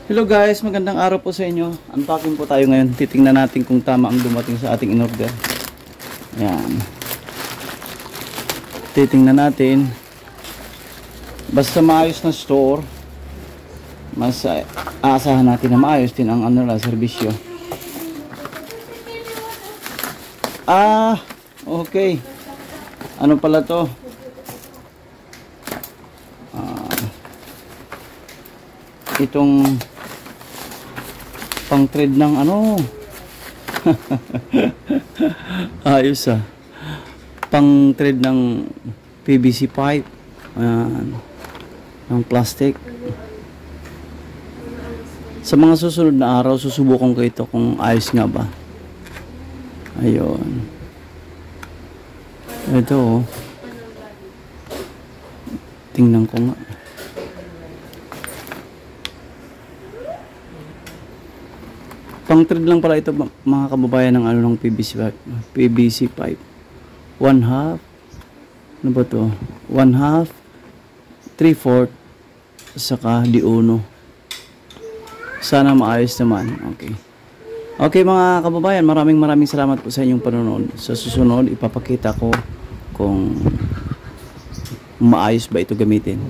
Hello guys, magandang araw po sa inyo. Unpacking po tayo ngayon. Titingnan natin kung tama ang dumating sa ating in-order. Ayan. Titingnan natin. Basta maayos na store, mas aasahan natin na maayos din ang serbisyo. Okay. Ano pala to? Itong pang thread ng ayos pang thread ng PVC pipe. Ayan, ng plastic. Sa mga susunod na araw susubukan ko ito kung ayos nga ba. Ayun, ito tingnan ko nga. Pang thread lang pala ito mga kababayan ng ng PVC pipe. 1/2. Ano ba to? 1/2, 3/4, saka di uno. Sana maayos naman. Okay. Okay mga kababayan, maraming salamat po sa inyong panonood. Sa susunod ipapakita ko kung maayos ba ito gamitin.